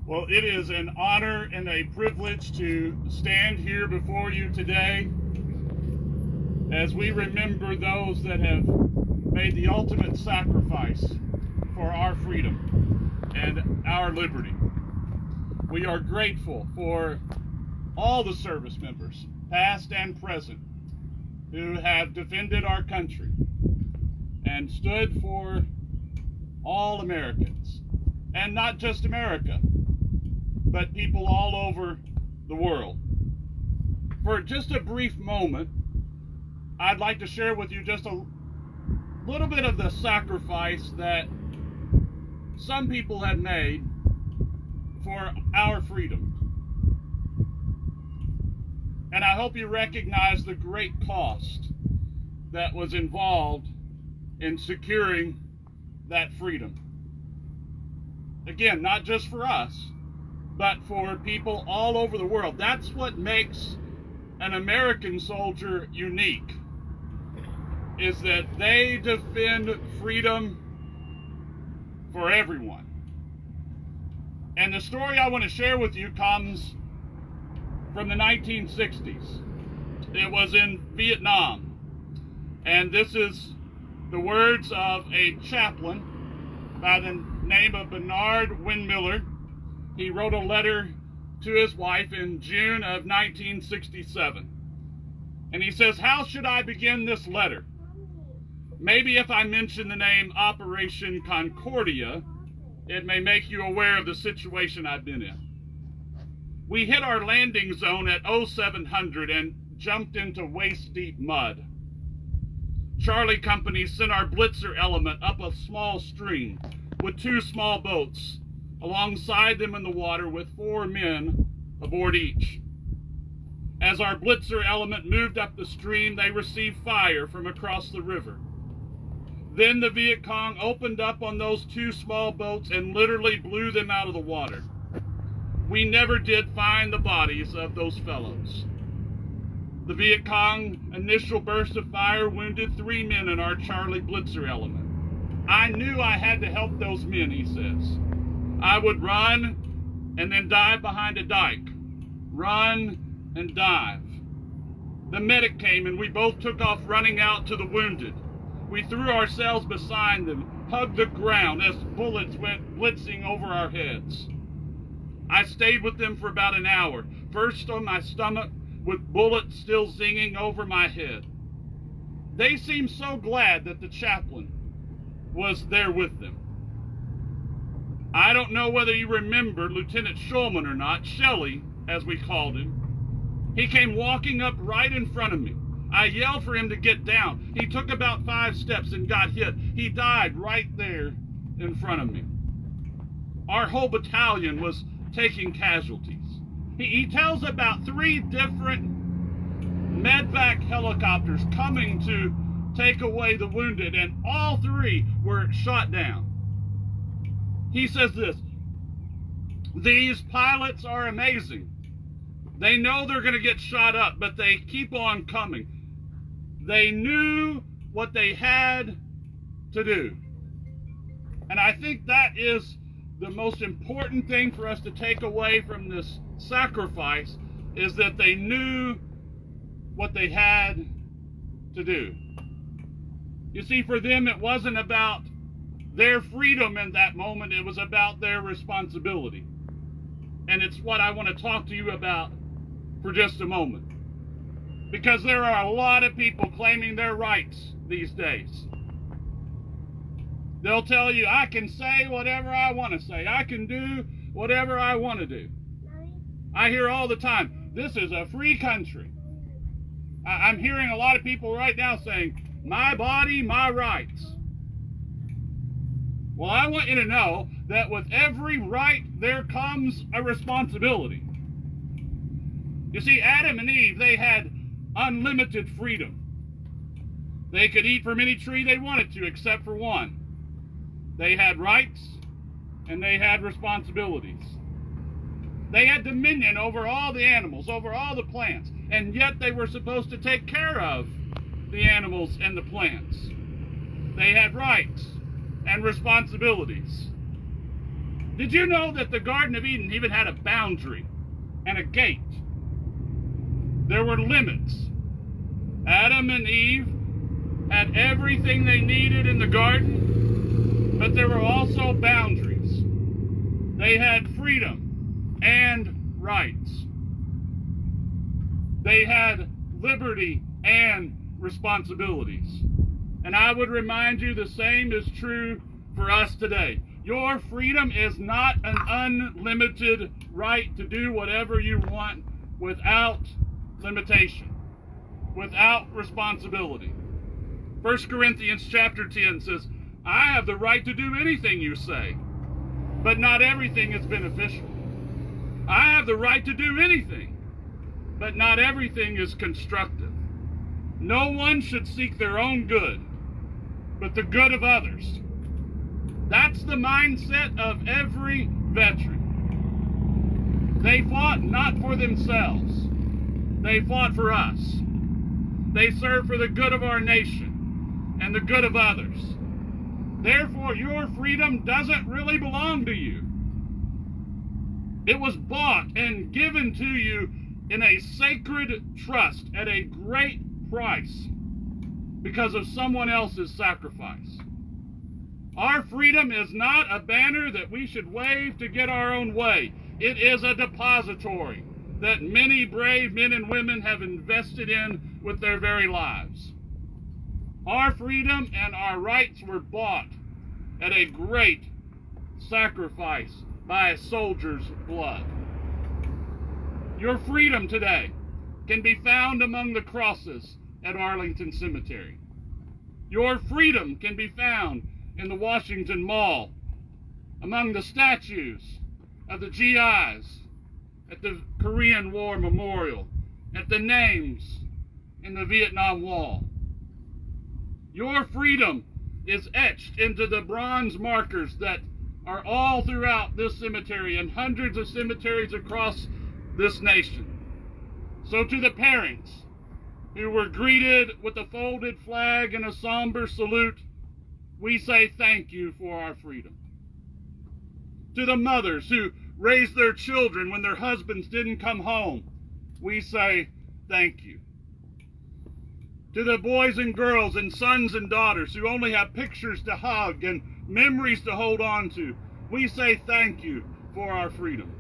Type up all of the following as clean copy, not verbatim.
Well, it is an honor and a privilege to stand here before you today as we remember those that have made the ultimate sacrifice for our freedom and our liberty. We are grateful for all the service members, past and present, who have defended our country and stood for all Americans, and not just America, but people all over the world. For just a brief moment, I'd like to share with you just a little bit of the sacrifice that some people have made for our freedom. And I hope you recognize the great cost that was involved in securing that freedom. Again, not just for us, but for people all over the world. That's what makes an American soldier unique, is that they defend freedom for everyone. And the story I want to share with you comes from the 1960s. It was in Vietnam. And this is the words of a chaplain by the name of Bernard Windmiller. He wrote a letter to his wife in June of 1967. And he says, "How should I begin this letter? Maybe if I mention the name Operation Concordia, it may make you aware of the situation I've been in. We hit our landing zone at 0700 and jumped into waist-deep mud. Charlie Company sent our blitzer element up a small stream with 2 small boats alongside them in the water with 4 men aboard each. As our blitzer element moved up the stream, they received fire from across the river. Then the Viet Cong opened up on those 2 small boats and literally blew them out of the water. We never did find the bodies of those fellows. The Viet Cong initial burst of fire wounded 3 men in our Charlie blitzer element. I knew I had to help those men," he says. "I would run and then dive behind a dike. Run and dive. The medic came and we both took off running out to the wounded. We threw ourselves beside them, hugged the ground as bullets went blitzing over our heads. I stayed with them for about an hour, first on my stomach with bullets still zinging over my head. They seemed so glad that the chaplain was there with them. I don't know whether you remember Lieutenant Shulman or not, Shelley, as we called him. He came walking up right in front of me. I yelled for him to get down. He took about 5 steps and got hit. He died right there in front of me. Our whole battalion was taking casualties. He tells about 3 different medvac helicopters coming to take away the wounded, and all 3 were shot down. He says this, "These pilots are amazing. They know they're going to get shot up, but they keep on coming. They knew what they had to do." And I think that is the most important thing for us to take away from this sacrifice, is that they knew what they had to do. You see, for them, it wasn't about their freedom in that moment. It was about their responsibility. And it's what I want to talk to you about for just a moment. Because there are a lot of people claiming their rights these days. They'll tell you, I can say whatever I want to say. I can do whatever I want to do. I hear all the time, this is a free country. I'm hearing a lot of people right now saying, my body, my rights. Well, I want you to know that with every right, there comes a responsibility. You see, Adam and Eve, they had unlimited freedom. They could eat from any tree they wanted to, except for one. They had rights, and they had responsibilities. They had dominion over all the animals, over all the plants, and yet they were supposed to take care of the animals and the plants. They had rights and responsibilities. Did you know that the Garden of Eden even had a boundary and a gate? There were limits. Adam and Eve had everything they needed in the garden, but there were also boundaries. They had freedom and rights. They had liberty and responsibilities. And I would remind you the same is true for us today. Your freedom is not an unlimited right to do whatever you want without limitation, without responsibility. 1 Corinthians chapter 10 says, I have the right to do anything you say, but not everything is beneficial. I have the right to do anything, but not everything is constructive. No one should seek their own good, but the good of others. That's the mindset of every veteran. They fought not for themselves. They fought for us. They served for the good of our nation and the good of others. Therefore, your freedom doesn't really belong to you. It was bought and given to you in a sacred trust at a great price because of someone else's sacrifice. Our freedom is not a banner that we should wave to get our own way. It is a depository that many brave men and women have invested in with their very lives. Our freedom and our rights were bought at a great sacrifice by a soldier's blood. Your freedom today can be found among the crosses at Arlington Cemetery. Your freedom can be found in the Washington Mall, among the statues of the GIs at the Korean War Memorial, at the names in the Vietnam Wall. Your freedom is etched into the bronze markers that are all throughout this cemetery and hundreds of cemeteries across this nation. So to the parents who were greeted with a folded flag and a somber salute, we say thank you for our freedom. To the mothers who raised their children when their husbands didn't come home, we say thank you. To the boys and girls and sons and daughters who only have pictures to hug and memories to hold on to, we say thank you for our freedom.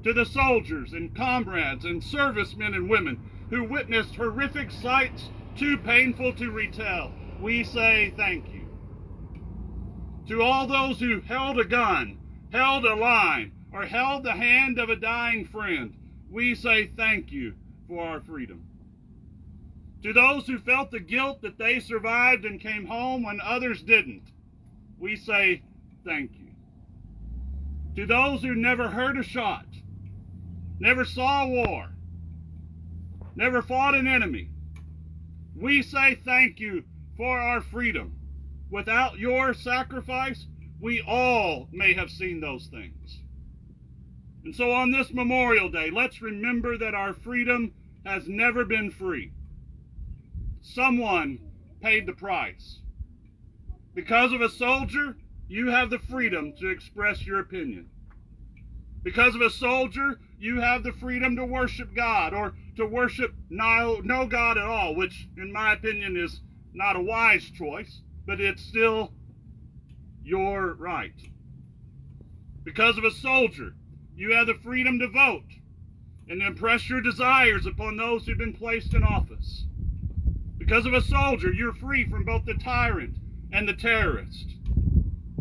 To the soldiers and comrades and servicemen and women who witnessed horrific sights too painful to retell, we say thank you. To all those who held a gun, held a line, or held the hand of a dying friend, we say thank you for our freedom. To those who felt the guilt that they survived and came home when others didn't, we say thank you. To those who never heard a shot, never saw a war, never fought an enemy, we say thank you for our freedom. Without your sacrifice, we all may have seen those things. And so on this Memorial Day, let's remember that our freedom has never been free. Someone paid the price. Because of a soldier, you have the freedom to express your opinion. Because of a soldier, you have the freedom to worship God or to worship no God at all, which in my opinion is not a wise choice, but it's still your right. Because of a soldier, you have the freedom to vote and to impress your desires upon those who've been placed in office. Because of a soldier, you're free from both the tyrant and the terrorist.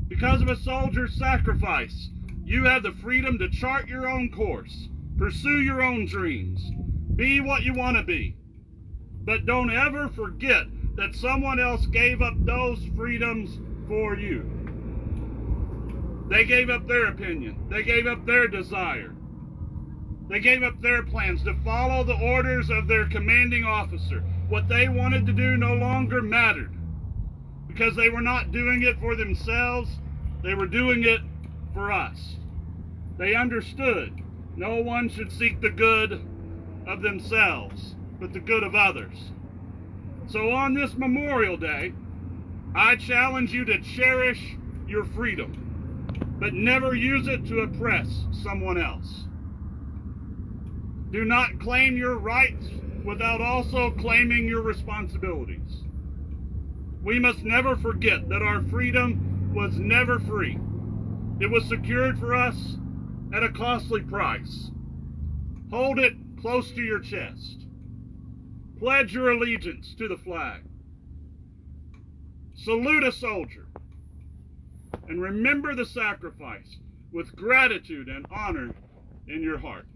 Because of a soldier's sacrifice, you have the freedom to chart your own course, pursue your own dreams, be what you want to be. But don't ever forget that someone else gave up those freedoms for you. They gave up their opinion. They gave up their desire. They gave up their plans to follow the orders of their commanding officer. What they wanted to do no longer mattered because they were not doing it for themselves. They were doing it for us. They understood no one should seek the good of themselves, but the good of others. So on this Memorial Day, I challenge you to cherish your freedom. but never use it to oppress someone else. Do not claim your rights without also claiming your responsibilities. We must never forget that our freedom was never free. It was secured for us at a costly price. Hold it close to your chest. Pledge your allegiance to the flag. Salute a soldier. And remember the sacrifice with gratitude and honor in your heart.